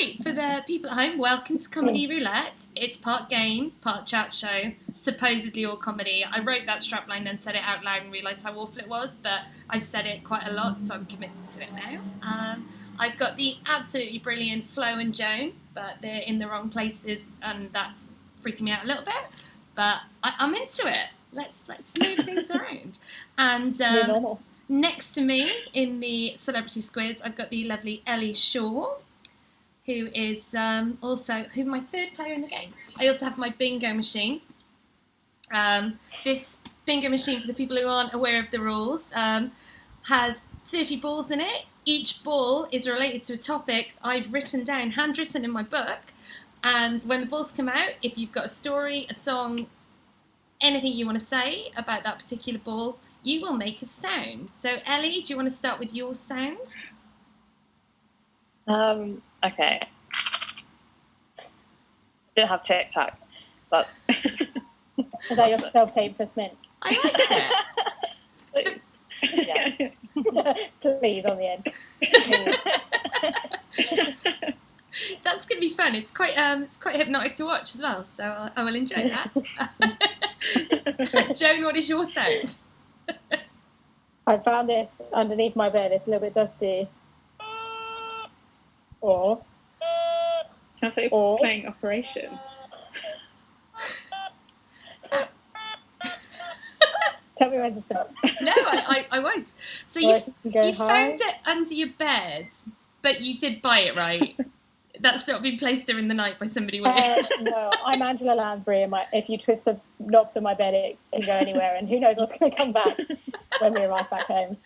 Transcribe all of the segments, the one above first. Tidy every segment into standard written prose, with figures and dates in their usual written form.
right, for the people at home, welcome to Comedy Roulette. It's part game, part chat show, supposedly all comedy. I wrote that strapline and said it out loud and realised how awful it was, but I've said it quite a lot, so I'm committed to it now. I've got the absolutely brilliant Flo and Joan, but they're in the wrong places, and that's freaking me out a little bit. But I'm into it. Let's move things around. And next to me in the celebrity squiz, I've got the lovely Elly Shaw, who is also my third player in the game. I also have my bingo machine. This bingo machine, for the people who aren't aware of the rules, has 30 balls in it. Each ball is related to a topic I've written down, handwritten in my book. And when the balls come out, if you've got a story, a song, anything you want to say about that particular ball, you will make a sound. So, Elly, do you want to start with your sound? Okay. Didn't have tic-tacs. That's... Is that your self-tape for Smint? I like it. Yeah. Please, on the end. That's going to be fun. It's quite hypnotic to watch as well, so I will enjoy that. Joan, what is your sound? I found this underneath my bed. It's a little bit dusty. Or... Sounds like you're playing Operation. Tell me when to stop. No, I won't. So you found it under your bed, but you did buy it, right? That's not been placed there in the night by somebody weird. No, I'm Angela Lansbury, and if you twist the knobs on my bed, it can go anywhere, and who knows what's going to come back when we arrive back home.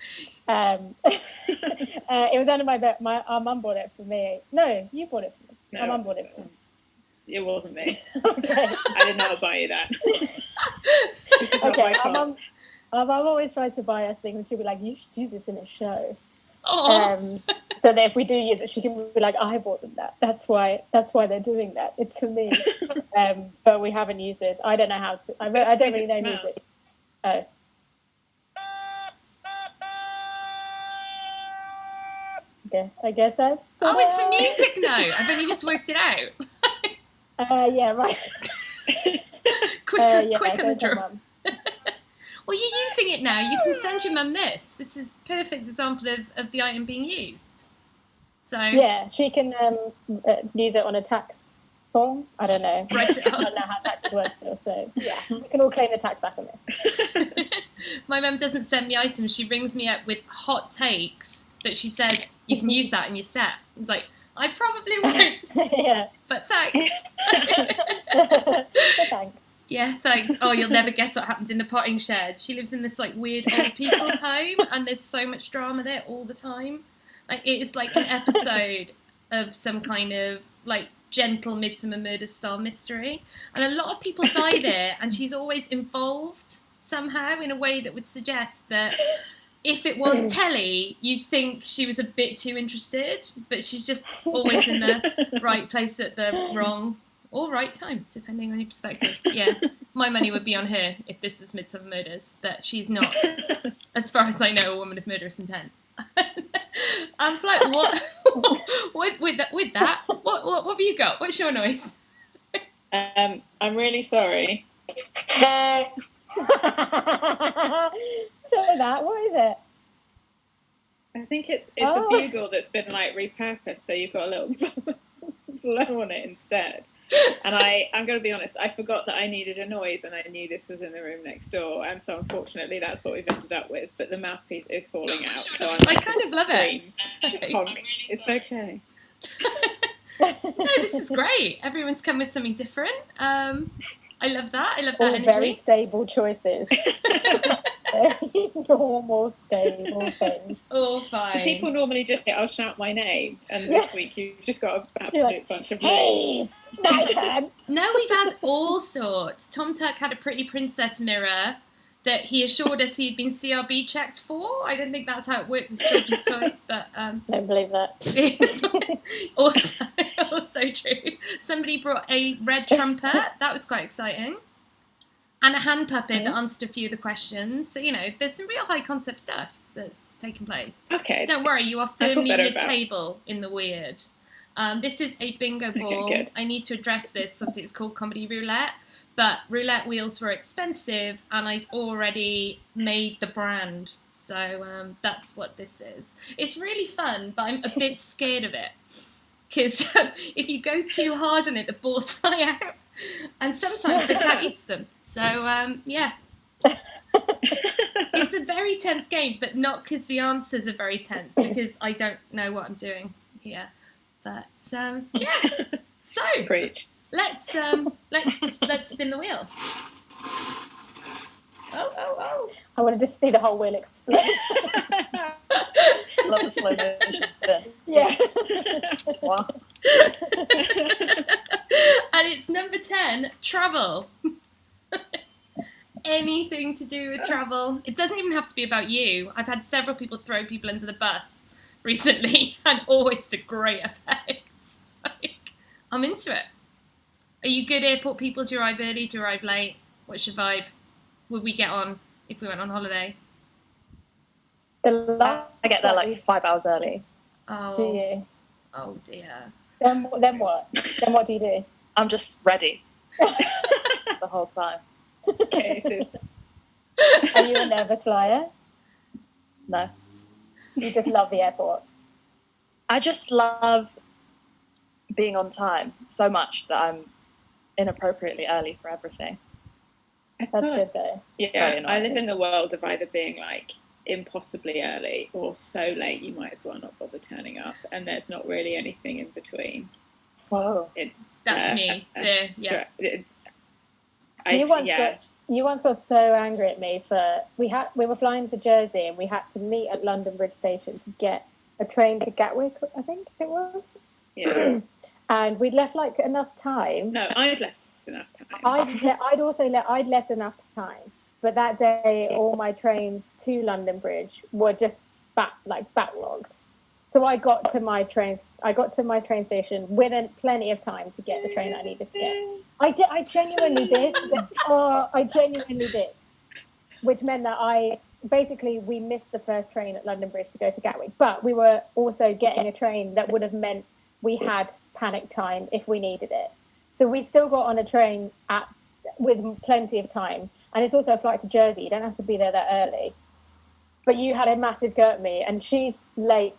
It was under my bed. Our mum bought it for me. No, you bought it for me. No, my mum bought it for me. It wasn't me. Okay. I did not buy you that. This is not my fault. Our mum always tries to buy us things, and she'll be like, "You should use this in a show." So that if we do use it, she can be like, "I bought them that. That's why they're doing that. It's for me." But we haven't used this. I don't know how to. I don't really know music. Oh. Okay, I guess so. Oh, it's some music now. I've only just worked it out. Yeah, right. quick on the draw. Well, you're using it now. You can send your mum this. This is a perfect example of the item being used. So yeah, she can use it on a tax form. I don't know. I don't know how taxes work still. So yeah, we can all claim the tax back on this. My mum doesn't send me items. She rings me up with hot takes that she says you can use that in your set. I'm like, I probably won't. Yeah, but thanks. But thanks. Yeah, thanks. Oh, you'll never guess what happened in the potting shed. She lives in this like weird old people's home, and there's so much drama there all the time. Like it is like an episode of some kind of like gentle Midsummer Murder style mystery, and a lot of people die there, and she's always involved somehow in a way that would suggest that if it was telly, you'd think she was a bit too interested, but she's just always in the right place at the wrong or right time, depending on your perspective. Yeah, my money would be on her if this was Midsummer Murders, but she's not, as far as I know, a woman of murderous intent. I'm like, what? with that, what have you got? What's your noise? I'm really sorry. Show that. What is it? I think it's a bugle that's been like repurposed, so you've got a little blow on it instead. And I'm going to be honest, I forgot that I needed a noise, and I knew this was in the room next door, and so unfortunately that's what we've ended up with. But the mouthpiece is falling out, so I kind of love it. It's okay. No, this is great. Everyone's come with something different. I love that. I love that all energy. Very stable choices. Very normal, stable things. All fine. Do people normally just I'll shout my name, and this week you've just got an absolute bunch of hey, my turn. No, we've had all sorts. Tom Tuck had a pretty princess mirror that he assured us he'd been CRB checked for. I don't think that's how it worked with children's toys, but don't believe that. also true. Somebody brought a red trumpet. That was quite exciting. And a hand puppet that answered a few of the questions. So, there's some real high concept stuff that's taken place. Okay. Don't worry, you are firmly mid-table in the weird. This is a bingo ball. good. I need to address this. Obviously, it's called Comedy Roulette, but roulette wheels were expensive, and I'd already made the brand. So that's what this is. It's really fun, but I'm a bit scared of it. Because if you go too hard on it, the balls fly out. And sometimes the cat eats them. So, yeah. It's a very tense game, but not because the answers are very tense, because I don't know what I'm doing here. But, yeah. So, Preach. let's spin the wheel. Oh. I want to just see the whole wheel explode. Love the slow motion spin. Yeah. Wow. And it's number 10, travel. Anything to do with travel. It doesn't even have to be about you. I've had several people throw people under the bus recently, and always to great effect. Like, I'm into it. Are you good airport people? Do you arrive early? Do you arrive late? What's your vibe? Would we get on if we went on holiday? I get there like 5 hours early. Oh, Do you? Oh dear. Then what? Then what do you do? I'm just ready the whole time. Cases. Are you a nervous flyer? No. You just love the airport. I just love being on time so much that I'm inappropriately early for everything. That's good though. Yeah, I live in the world of either being like impossibly early or so late you might as well not bother turning up, and there's not really anything in between. Whoa. It's That's me. Yeah. It's You once got so angry at me for we were flying to Jersey and we had to meet at London Bridge Station to get a train to Gatwick, I think it was. Yeah. And we'd left like enough time. No, I'd left enough time. I'd left enough time, but that day all my trains to London Bridge were just backlogged. So I got to my train station within plenty of time to get the train I needed to get. I genuinely did. I genuinely did. Which meant that we missed the first train at London Bridge to go to Gatwick, but we were also getting a train that would have meant we had panic time if we needed it. So we still got on a train with plenty of time. And it's also a flight to Jersey. You don't have to be there that early. But you had a massive go at me, and she's late.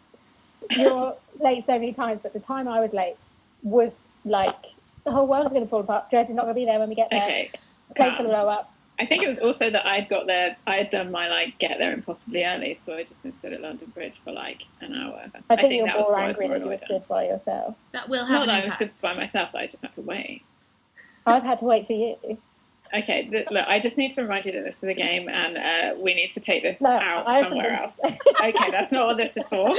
You're late so many times, but the time I was late was like the whole world's going to fall apart. Jersey's not going to be there when we get there. Okay. The plane's going to blow up. I think it was also that I'd got there. I had done my get there impossibly early, so I just been stood at London Bridge for like an hour. I think you're that was more what I was angry more that you were annoyed stood at. by yourself. That will have Not an that I was impact. stood by myself. That I just had to wait. I've had to wait for you. Okay, look, I just need to remind you that this is a game, and we need to take this No, out I have somewhere something else. to say. Okay, that's not what this is for.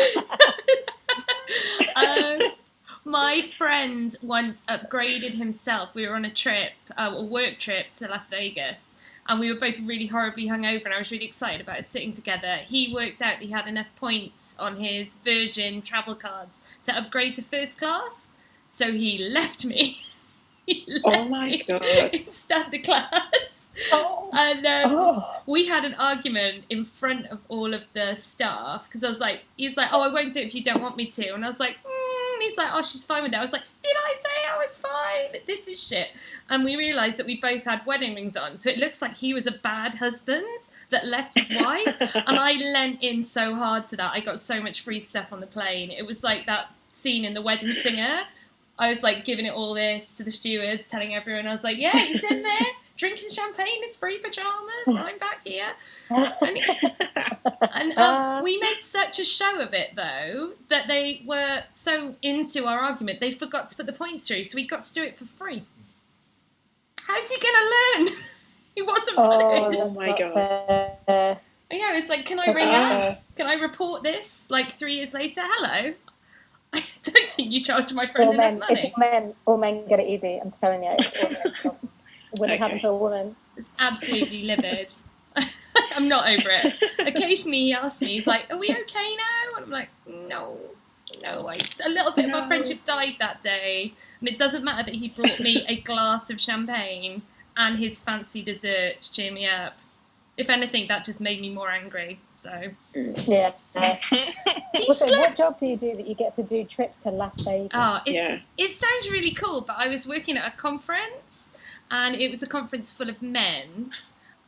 My friend once upgraded himself. We were on a trip, a work trip to Las Vegas, and we were both really horribly hungover, and I was really excited about us sitting together. He worked out he had enough points on his Virgin travel cards to upgrade to first class, so he left me. Oh my God. In standard class. Oh. And we had an argument in front of all of the staff, because he's like, oh, I won't do it if you don't want me to. And I was like, and he's like, oh, she's fine with that. I was like, did I say I was fine? This is shit. And we realised that we both had wedding rings on, so it looks like he was a bad husband that left his wife. And I lent in so hard to that. I got so much free stuff on the plane. It was like that scene in The Wedding Singer. I was like giving it all this to the stewards, telling everyone, I was like, yeah, he's in there drinking champagne, his free pajamas, I'm back here. And we made such a show of it, though, that they were so into our argument, they forgot to put the points through, so we got to do it for free. How's he going to learn? He wasn't punished. Oh my God. Fair. I know, it's like, can I ring up? Can I report this, 3 years later? Hello? I don't think you charged my friend enough money. It's all men get it easy, I'm telling you. It wouldn't happen to a woman. It's absolutely livid. I'm not over it. Occasionally he asks me, he's like, are we okay now? And I'm like, no. A little bit of our friendship died that day. And it doesn't matter that he brought me a glass of champagne and his fancy dessert to cheer me up. If anything, that just made me more angry. So yeah. Also, what job do you do that you get to do trips to Las Vegas? Oh, it sounds really cool, but I was working at a conference, and it was a conference full of men,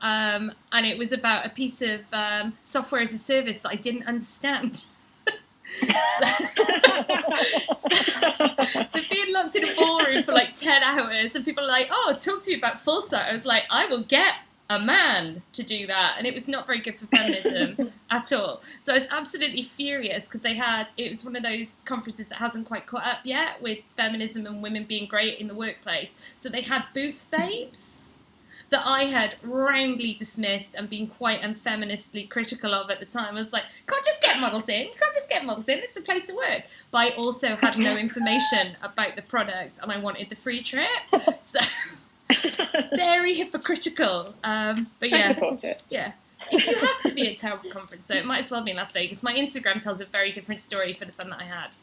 and it was about a piece of software as a service that I didn't understand. So being locked in a ballroom for like 10 hours, and people are like, "Oh, talk to me about full site." I was like, "I will get a man to do that," and it was not very good for feminism at all. So I was absolutely furious because it was one of those conferences that hasn't quite caught up yet with feminism and women being great in the workplace. So they had booth babes that I had roundly dismissed and been quite unfeministly critical of at the time. I was like, can't just get models in. You can't just get models in. This is a place to work. But I also had no information about the product, and I wanted the free trip. So very hypocritical. But yeah. I support it. Yeah. If you have to be at a terrible conference, though, it might as well be in Las Vegas. My Instagram tells a very different story for the fun that I had.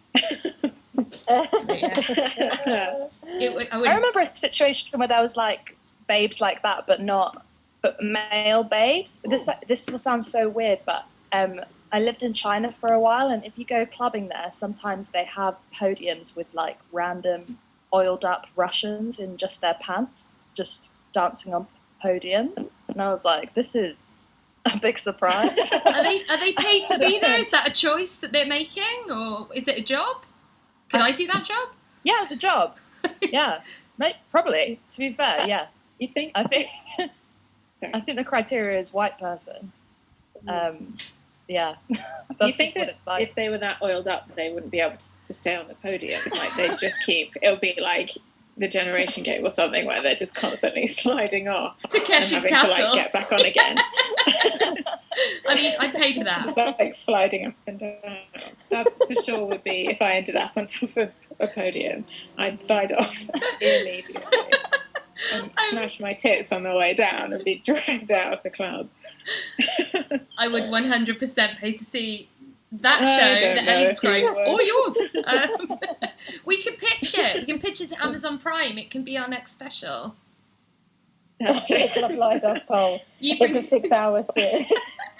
I remember a situation where there was like babes like that, but male babes. This will sound so weird, but I lived in China for a while, and if you go clubbing there, sometimes they have podiums with like random oiled up Russians in just their pants, just dancing on podiums, and I was like, this is a big surprise. Are they paid to be there? Is that a choice that they're making, or is it a job? Could I do that job? Yeah, it's a job. Yeah, probably. To be fair, yeah. You think? I think the criteria is white person. Yeah, that's you think just what it's like. If they were that oiled up, they wouldn't be able to stay on the podium. Like they'd just it'll be like the Generation Game or something where they're just constantly sliding off Takeshi's and having Castle. to like get back on again. I mean, I'd pay for that. Just like sliding up and down. That's for sure would be, if I ended up on top of a podium, I'd slide off immediately and smash my tits on the way down and be dragged out of the club. I would 100% pay to see that show that Elly described, or yours. We could pitch it. We can pitch it to Amazon Prime. It can be our next special. That's true. It's a flies off pole. It's a 6-hour series.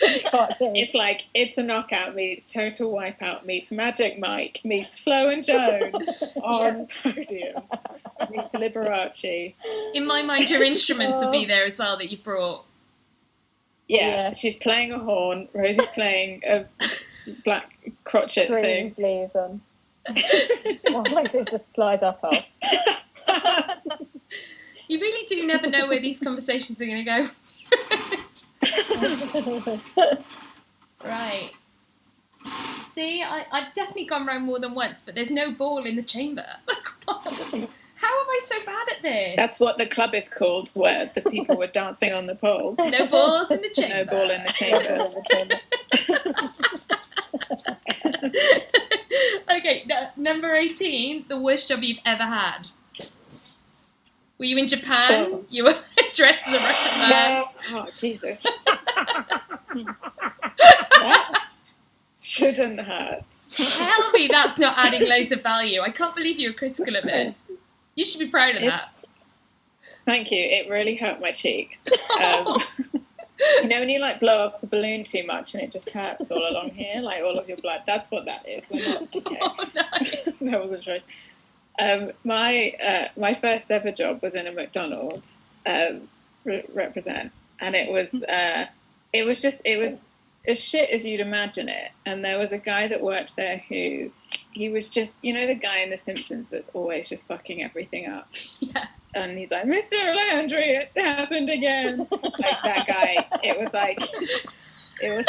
It's like It's a Knockout meets Total Wipeout meets Magic Mike meets Flo and Joan on podiums meets Liberace. In my mind, your instruments would be there as well that you've brought. Yeah, she's playing a horn. Rosie's playing a black crotchet green thing. Sleeves on. Well, my sister slides up her. You really do never know where these conversations are going to go. Right. See, I've definitely gone round more than once, but there's no ball in the chamber. How am I so bad at this? That's what the club is called, where the people were dancing on the poles. No balls in the chamber. No ball in the chamber. Okay, number 18, the worst job you've ever had. Were you in Japan? Oh. You were dressed as a Russian man. Oh, Jesus. That shouldn't hurt. Tell me that's not adding loads of value. I can't believe you're critical of it. You should be proud of that. Thank you. It really hurt my cheeks. You know when you like blow up a balloon too much and it just hurts all along here, like all of your blood? That's what that is. We're not okay. Oh, no. That wasn't choice. My first ever job was in a McDonald's represent, and it was as shit as you'd imagine it. And there was a guy that worked there who he was just, you know, the guy in The Simpsons that's always just fucking everything up. Yeah. And he's like, Mr. Landry, it happened again. Like that guy. It was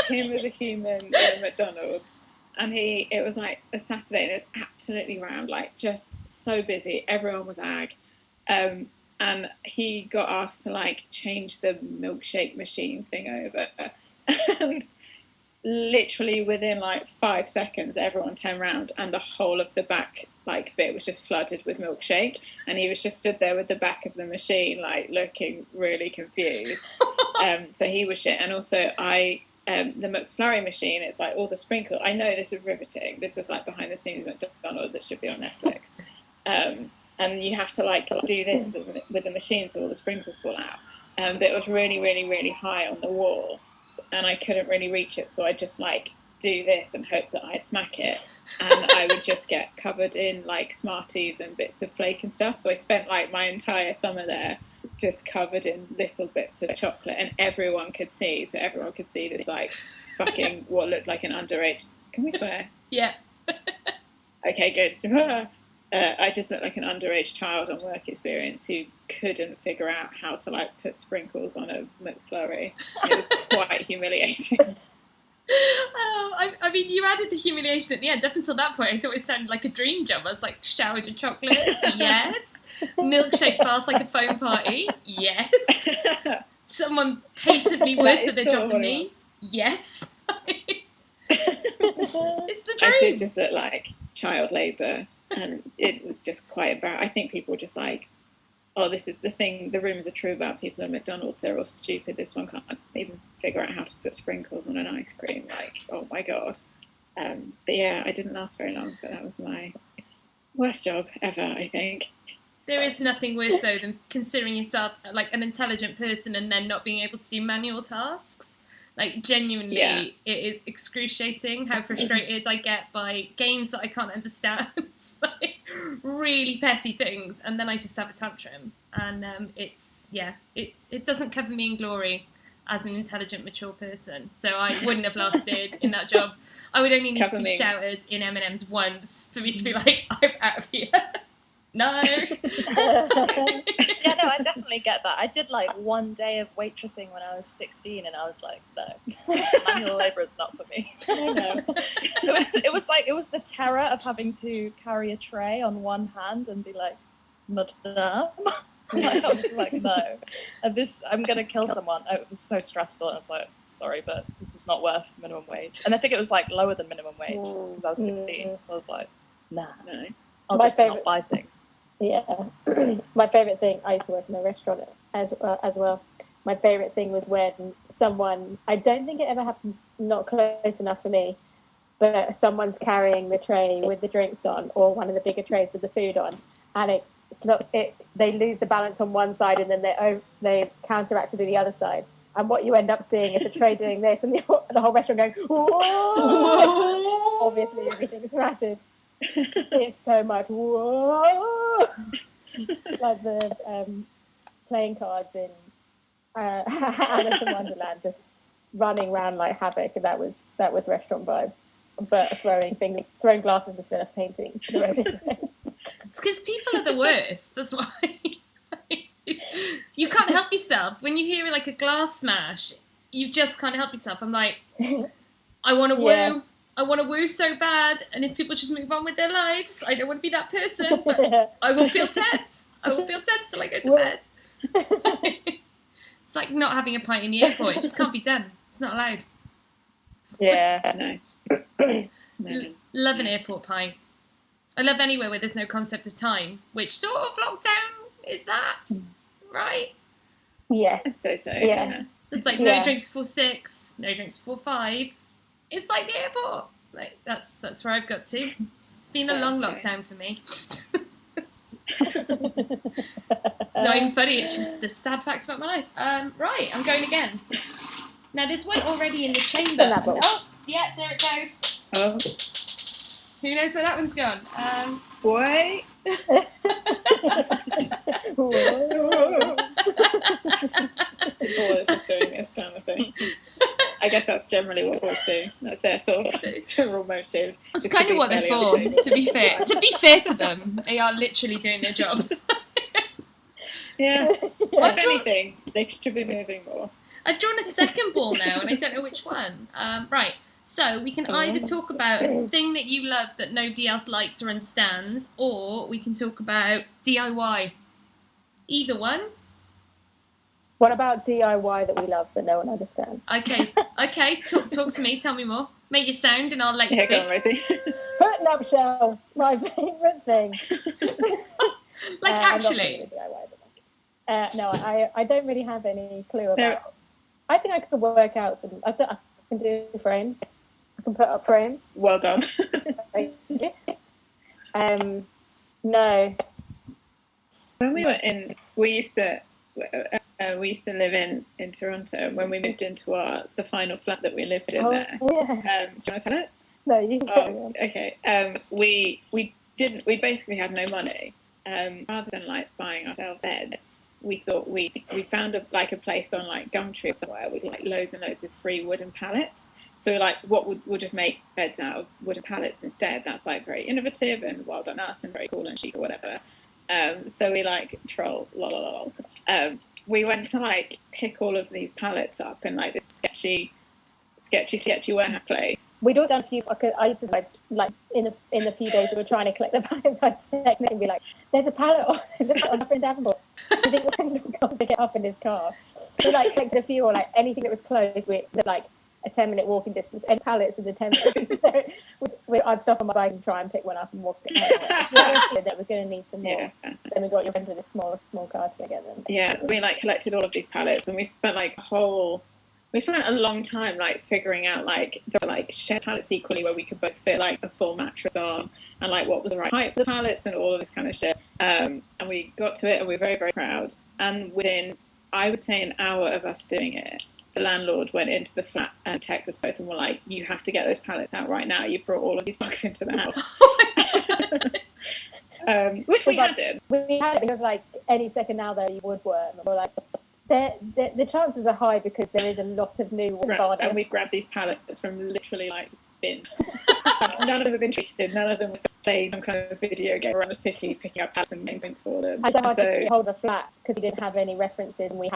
him as a human in a McDonald's. And it was like a Saturday, and it was absolutely rammed, like just so busy. Everyone was ag. And he got asked to like change the milkshake machine thing over. And literally within like 5 seconds, everyone turned around and the whole of the back like bit was just flooded with milkshake. And he was just stood there with the back of the machine, like looking really confused. So he was shit. And also the McFlurry machine, it's like all the sprinkle. I know this is riveting. This is like behind the scenes McDonald's. It should be on Netflix. And you have to like do this with the machine so all the sprinkles fall out. But it was really, really, really high on the wall. and I couldn't really reach it, so I'd just like do this and hope that I'd smack it, and I would just get covered in like Smarties and bits of flake and stuff. So I spent like my entire summer there just covered in little bits of chocolate, and everyone could see. So everyone could see this like fucking what looked like an underage. Can we swear? Yeah. Okay, good. I just looked like an underage child on work experience who couldn't figure out how to like put sprinkles on a McFlurry. It was quite humiliating. I mean, you added the humiliation at the end. Up until that point, I thought it sounded like a dream job. I was like, showered in chocolate, yes. Milkshake bath like a foam party, yes. Someone patently worse at their job than me, yes. It's the dream. I did just look like child labour, and it was just quite embarrassing. I think people were just like, oh, this is the thing, the rumours are true about people at McDonald's, they're all stupid, this one can't even figure out how to put sprinkles on an ice cream, like, oh my god. But yeah, I didn't last very long, but that was my worst job ever, I think. There is nothing worse though than considering yourself like an intelligent person and then not being able to do manual tasks. Like, genuinely, It is excruciating how frustrated I get by games that I can't understand. Like, really petty things. And then I just have a tantrum. And it doesn't cover me in glory as an intelligent, mature person. So I wouldn't have lasted in that job. I would only need to be shouted in M&M's once for me to be like, I'm out of here. No. Yeah, no, I definitely get that. I did like one day of waitressing when I was 16, and I was like, no, manual labour is not for me. No. It was the terror of having to carry a tray on one hand and be like, madame. I was like, no, I'm gonna kill someone. It was so stressful. I was like, sorry, but this is not worth minimum wage. And I think it was like lower than minimum wage because I was 16. So I was like, nah, no, I'll just not buy things. Yeah, my favourite thing, I used to work in a restaurant as well. My favourite thing was when someone, I don't think it ever happened, not close enough for me, but someone's carrying the tray with the drinks on, or one of the bigger trays with the food on, and they lose the balance on one side and then they counteract to do the other side. And what you end up seeing is a tray doing this and the whole restaurant going, whoa! Obviously everything smashes. It's so much whoa, like the playing cards in Alice in Wonderland, just running around like havoc. That was restaurant vibes, but throwing glasses instead of painting. It's because people are the worst. That's why you can't help yourself when you hear like a glass smash. You just can't help yourself. I'm like, I want to woo. Yeah. I want to woo so bad, and if people just move on with their lives, I don't want to be that person, but I will feel tense. I will feel tense till I go to bed. It's like not having a pint in the airport. It just can't be done. It's not allowed. Yeah, no. Love an airport pint. I love anywhere where there's no concept of time, which sort of lockdown is that, right? Yes. So. Yeah. It's like no drinks before 6, no drinks before 5. It's like the airport. Like that's where I've got to. It's been a long lockdown for me. It's not even funny. It's just a sad fact about my life. Right, I'm going again. Now there's one already in the chamber. Oh, yeah, there it goes. Oh. Who knows where that one's gone? Boy. Boys just doing this kind of thing. I guess that's generally what boys do. That's their sort of general motive. That's kind of what they're for, to be fair. To be fair to them, they are literally doing their job. Yeah. If anything, they should be moving more. I've drawn a second ball now, and I don't know which one. Right. So we can either talk about a thing that you love that nobody else likes or understands, or we can talk about DIY. Either one. What about DIY that we love that no one understands? Okay. Talk to me. Tell me more. Make your sound, and I'll let you speak. Go on, Rosie. Putting up shelves, my favourite thing. Like actually. No, I don't really have any clue about. I think I could work out some. I can do frames. I can put up frames. Well done. Thank you. No. When we were in, we used to, We used to live in Toronto. When we moved into the final flat that we lived in there. Yeah. Do you want to tell it? No, you can carry on. Okay. We basically had no money. Rather than like buying ourselves beds, we thought we found a place on like Gumtree or somewhere with like loads and loads of free wooden pallets. So we're like, we'll just make beds out of wooden pallets instead. That's like very innovative and well done us and very cool and chic or whatever. So we like troll, we went to like pick all of these pallets up in like this sketchy warehouse place. We'd also done a few. I used to like in the few days we were trying to collect the pallets, I'd technically be like, "There's a pallet up in Davenport. Do you think we'll go and pick it up in his car?" We like collected a few, or like anything that was closed. There's like a 10-minute walking distance, and pallets in the 10 minutes. So I'd stop on my bike and try and pick one up and walk it. That we're going to need some more. Yeah. Then we got your friend with a small car to get them. Yeah, so we like collected all of these pallets, and we spent a long time like figuring out like the like shared pallets equally where we could both fit like a full mattress on, and like what was the right height for the pallets and all of this kind of shit. And we got to it, and we were very, very proud. And within, I would say, an hour of us doing it, the landlord went into the flat and texted us both and were like, "You have to get those pallets out right now. You've brought all of these bugs into the house." Which we did. We had it because like any second now though you would work. And we're like, the chances are high because there is a lot of new ones. And we grabbed these pallets from literally like bins. None of them have been treated. None of them were playing some kind of video game around the city, picking up pallets and getting things for them. I had to get hold of a flat because we didn't have any references, and we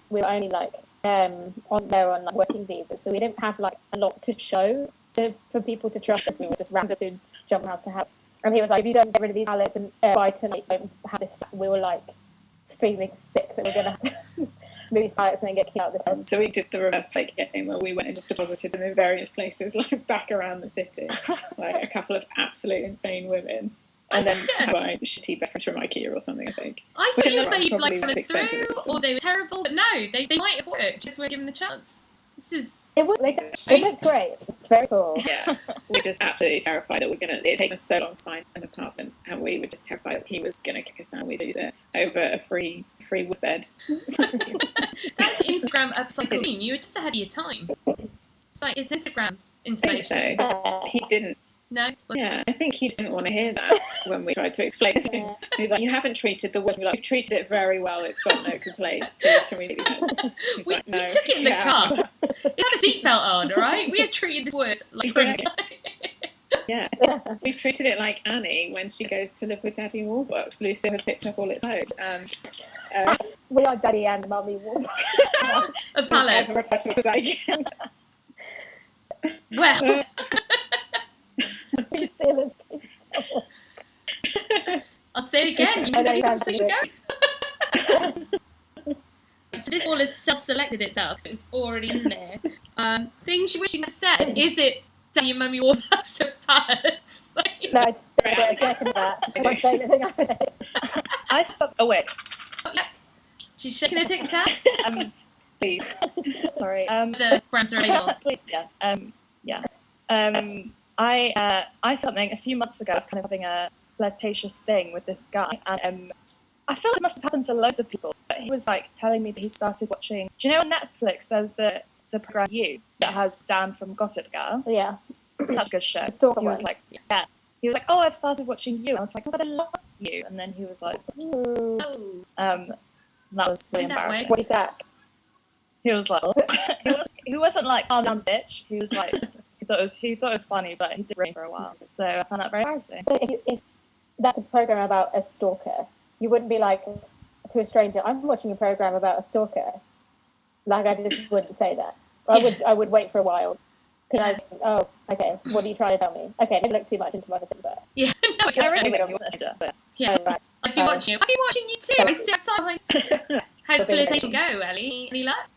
were only like on like working visas, so we didn't have like a lot to show for people to trust us. We were just randomly jumping house to house, and he was like, "If you don't get rid of these pallets and by tonight don't have this flat," we were like feeling sick that we're going to move these pallets and then get kicked out of this house. So we did the reverse plate game where we went and just deposited them in various places, like back around the city, like a couple of absolute insane women. And then buy shitty beds from IKEA or something, I think. I think they'd like run us through, or they were terrible, but no, they might have worked, just weren't given the chance. They looked great. Very cool. Yeah, we're just absolutely terrified that it'd taken us so long to find an apartment, and we were just terrified that he was going to kick us out and we'd lose it over a free wood bed. That's Instagram upcycle. You were just ahead of your time. It's Instagram installation. So. He didn't. No? Yeah, I think he just didn't want to hear that when we tried to explain it. Yeah. He's like, "You haven't treated the wood." We're like, "You've treated it very well. It's got no complaints. Please, can we leave it?" He's like, "No." We took it in the car. It had a seatbelt on, all right? We had treated this wood like Yeah. We've treated it like Annie when she goes to live with Daddy Warbucks. Lucy has picked up all its load. And we are Daddy and Mummy Warbucks. Of pallets. Well... I'll say it again. You know that conversation goes. So this all has self-selected itself. So it was already in there. Things you wish you had said. Is it Daddy and Mummy Warbucks of pallets? No, I don't get a second of that. It's my favourite thing I've said. I stopped. Oh wait. Oh, yeah. She's shaking her Tic Tacs. Please. Sorry. The brands are able. Please. Yeah. I something a few months ago. I was kind of having a flirtatious thing with this guy, and I feel like it must have happened to loads of people. But he was like telling me that he started watching. Do you know on Netflix there's the program You that has Dan from Gossip Girl? Yeah, it's such a good show. He was like, yeah. He was like, "Oh, I've started watching You." And I was like, "Oh, but I love You." And then he was like, "Ooh." That was really embarrassing. What is that? He was like, he wasn't like, "Oh, damn bitch." He was like. He thought it was funny, but he did ring for a while, so I found that very embarrassing. So if that's a program about a stalker, you wouldn't be like to a stranger, "I'm watching a program about a stalker." Like I just wouldn't say that. I would wait for a while because I think, "Oh, okay, what are you trying to tell me?" Okay, maybe look too much into my business. Yeah, no, I really don't. Yeah, right. I've been watching you. I've been watching you too. I sit outside. How'd flirtation go, Elly? Any luck?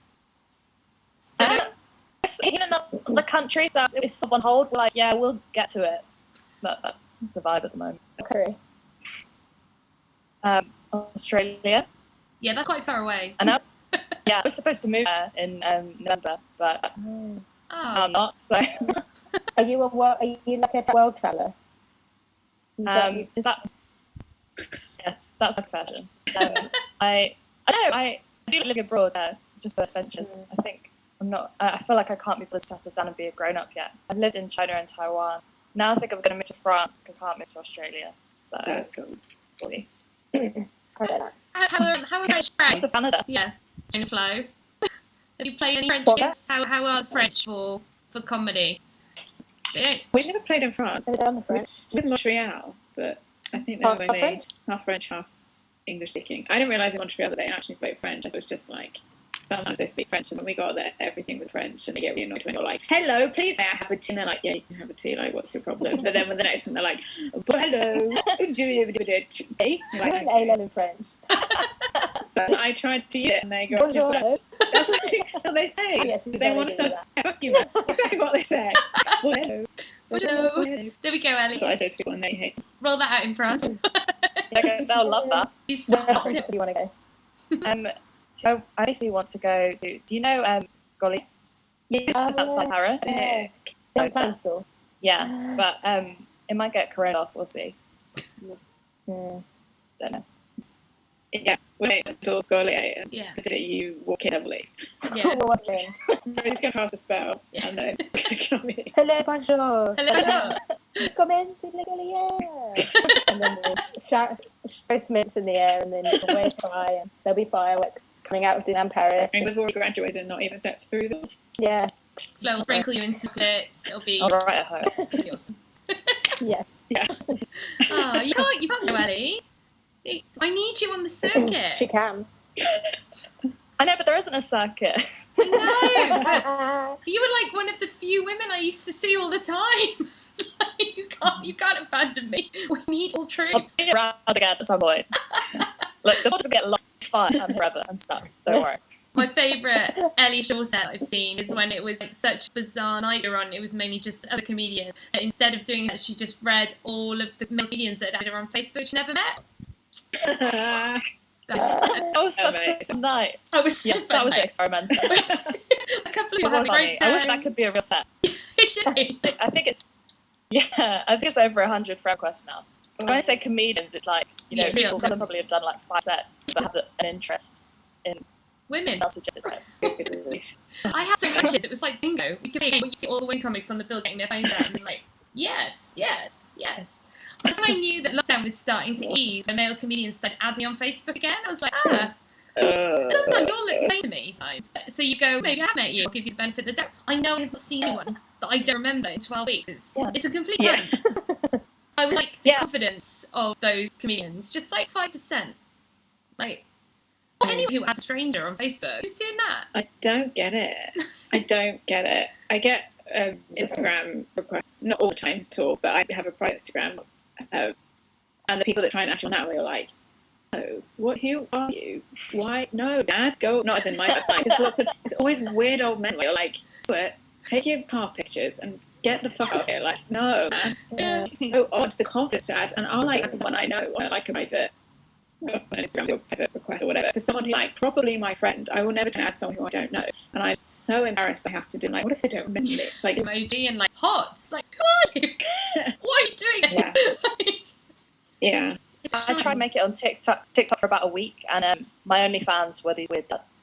In another country, so it's sort of on hold. We're like, yeah, we'll get to it. That's the vibe at the moment. Okay. Australia. Yeah, that's quite far away. I know. Yeah, we're supposed to move there in November, but I'm not. So. Are you like a world traveller? Is that? Yeah, that's my fashion. I do live abroad just for adventures. I think I feel like I can't be bothered to settle down and be a grown up yet. I've lived in China and Taiwan. Now I think I'm going to move to France because I can't move to Australia. So That's cool. we'll see. How are French friends? Canada. Yeah, in the flow. Have you played any French What? gigs? How are the French for comedy? We've never played in France. They've done the French. With Montreal, but I think they're Half mainly French? half French, half English speaking. I didn't realise in Montreal that they actually spoke French. It was just like sometimes they speak French, and when we got there, everything was French, and they get really annoyed when you're like, "Hello, please, may I have a tea?" And they're like, "Yeah, you can have a tea. Like, what's your problem?" But then when the next time they're like, "But hello, do you have a tea?" You're I like, went "Okay." A-level in French. So I tried to use it, and they go, Bonjour. "That's what they say. Yeah, They want to to fuck you." That's exactly what they say. Well, hello. Hello. There we go, Elly. That's what I say to people, and they hate it. Roll that out in France. They'll love that. Where do you want to go? So I basically want to go to. Do you know Golly? Yes, just outside Paris. Yeah. In France school. Yeah, but it might get corona off. We'll see. Yeah. Don't know. Yeah, when it's all Goliath, and Yeah. you walk in heavily. Yeah. We're walking. I'm just going to pass a spell, Yeah. and then come in. Hello, bonjour. Hello. Come into the Goliath. And then we'll throw smokes in the air, and then we'll wave high, and there'll be fireworks coming out of Disneyland Paris. And we've already graduated and not even stepped through them. Yeah. Flo will sprinkle you in some glitz. It'll be All right, I hope. awesome. Yes. Yeah. Oh, you can't go, Elly. I need you on the circuit. She can. I know, but there isn't a circuit. No, but you were like one of the few women I used to see all the time. It's like, you can't abandon me. We need all I'll troops. bring it around again at some point. Look, the books will get lost, fun, and forever and stuff. Don't worry. My favourite Elly Shaw set I've seen is when it was like such a bizarre night we were on. It was mainly just other comedians. But instead of doing that, she just read all of the comedians that had her on Facebook she never met. That was such a fun night. I was so Yeah, that was experimental. a couple of It people was had funny. I wish that could be a real set. breakdown. I think it's over 100 for requests now. When I say comedians, it's like, you know, Yeah, people real. some of them probably have done like 5 sets, but have an interest in Women. else suggested. I had so much. It was like bingo. We could you see all the women comics on the bill getting their phones out and being like, yes, yes, yes. But when I knew that lockdown was starting to ease, when male comedians started adding on Facebook again, I was like, sometimes you all look the same to me. So you go, maybe I have met you, I'll give you the benefit of the doubt. I know I have not seen anyone that I don't remember in 12 weeks. It's a complete blank. I would like the confidence of those comedians, just like 5%. Like, anyone who adds a stranger on Facebook, who's doing that? I don't get it. I get Instagram requests, not all the time at all, but I have a private Instagram. And the people that try and add you on that, we're like, oh, who are you? Why? No, Dad, go. Not as in my dad, like, just lots of, it's always weird old men where you're like, sweat, take your car pictures and get the fuck out of here. Like, no, man. It's so odd, the confidence to add. And I'll like add someone I know, or like a private, Instagram or private request or whatever, for someone who's like probably my friend. I will never try and add someone who I don't know. And I'm so embarrassed I have to do, like, what if they don't remember me? It's like, Emoji and like hearts. Like, who are you? Why are you doing this? Yeah. I tried to make it on TikTok for about a week, and my OnlyFans were these weird dads.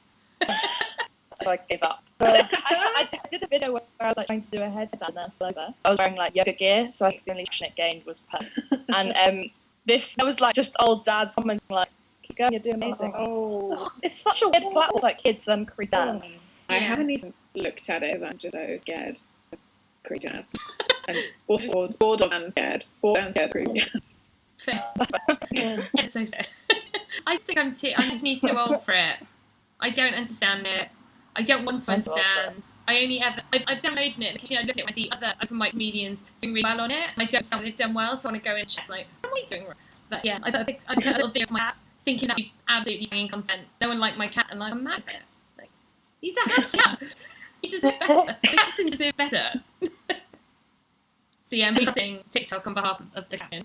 So I gave up. I did a video where I was like trying to do a headstand and flover. I was wearing like yoga gear, so I think the only fashion it gained was purse. And there was like just old dads commenting like, "Keep going, you're doing amazing." Oh. It's such a weird platform, like kids and creep dads. I haven't even looked at it as I'm just so scared of creep dads. And bored of and scared. Bored and scared of creep dads. Fair. It's so fair. I just think I'm definitely too old for it. I don't understand it. I don't want to understand. I've downloaded it, and occasionally I look at it and I see other open mic comedians doing really well on it, and I don't understand what they've done well, so I want to go and check, like, what am I doing wrong? But yeah, I put a little video of my cat, thinking that would be absolutely banging content. No one liked my cat, and I'm mad at it. Like, he's a handsome cat. He deserves better. The cat deserve better. So yeah, I'm posting TikTok on behalf of the cat.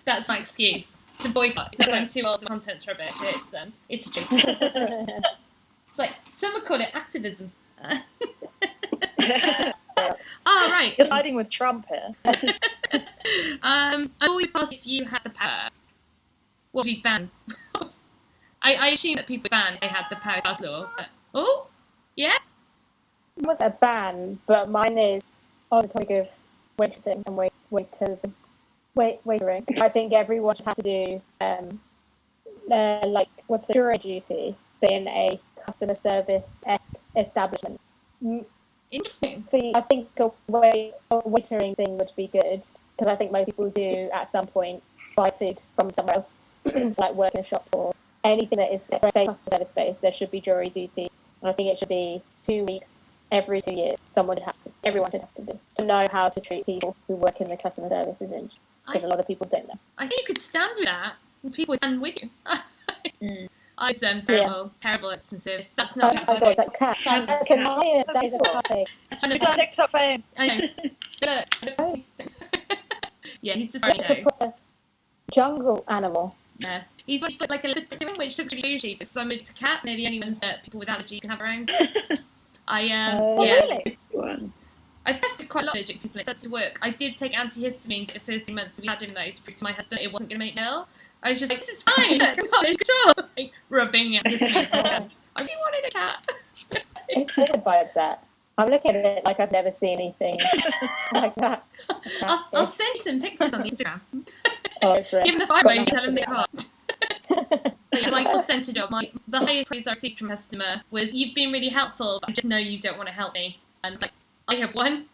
That's my excuse to boycott. Because I'm too old and content's rubbish. It's a joke. It's like some would call it activism. Right. You're siding with Trump here. I always ask if you had the power, what would you ban? I assume that people banned they had the power as law. But, oh, yeah. It was a ban, but mine is on the topic of waitressing and waitering. I think everyone should have to do like what's the jury duty, but in a customer service-esque establishment. Interesting. I think a waitering thing would be good, because I think most people do at some point buy food from somewhere else, like work in a shop or anything that is customer service based. There should be jury duty, and I think it should be 2 weeks every 2 years. Everyone should have to do to know how to treat people who work in the customer services industry, because a lot of people don't know. I think you could stand with that, and people would stand with you. I was terrible at customer service. That's not. Oh, God, that cat. That is a topic. TikTok fame. I know. Oh. Yeah, he's just Like a jungle animal. Yeah. He's like a little bit, which looks really bougie, but some it's a cat. They're the only ones that people with allergies can have around. Really? I've tested quite a lot of allergic people. It does work. I did take antihistamines the first 3 months that we had him though, to prove to my husband it wasn't going to make me ill. I was just like, this is fine. Come on, it's cool. Like, rubbing antihistamines on the cat. I really wanted a cat. It's good vibes that. I'm looking at it like I've never seen anything like that. I'll send you some pictures on Instagram. Oh, give him the 5 emoji, tell him they're hot. Yeah, Michael sent a job. The highest praise I received from a customer was, you've been really helpful, but I just know you don't want to help me. And I was like, I have one.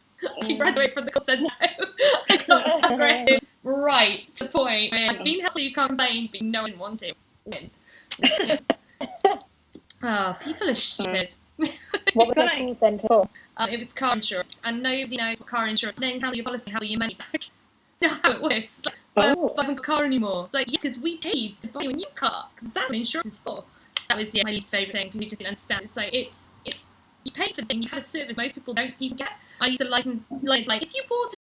He graduated from the call centre. I got aggressive right to the point where being helpful you can't complain, but no one want to win. Oh, people are stupid. What was that call centre for? It was car insurance, and nobody knows what car insurance. Then cancel your policy and have your money back. That's not how it works. It's like, well, I haven't got a car anymore. It's like, yes, because we paid to buy you a new car, because that's what insurance is for. That was my least favourite thing. People just didn't understand. So it's you pay for the thing. You had a service most people don't even get. I used to like if you bought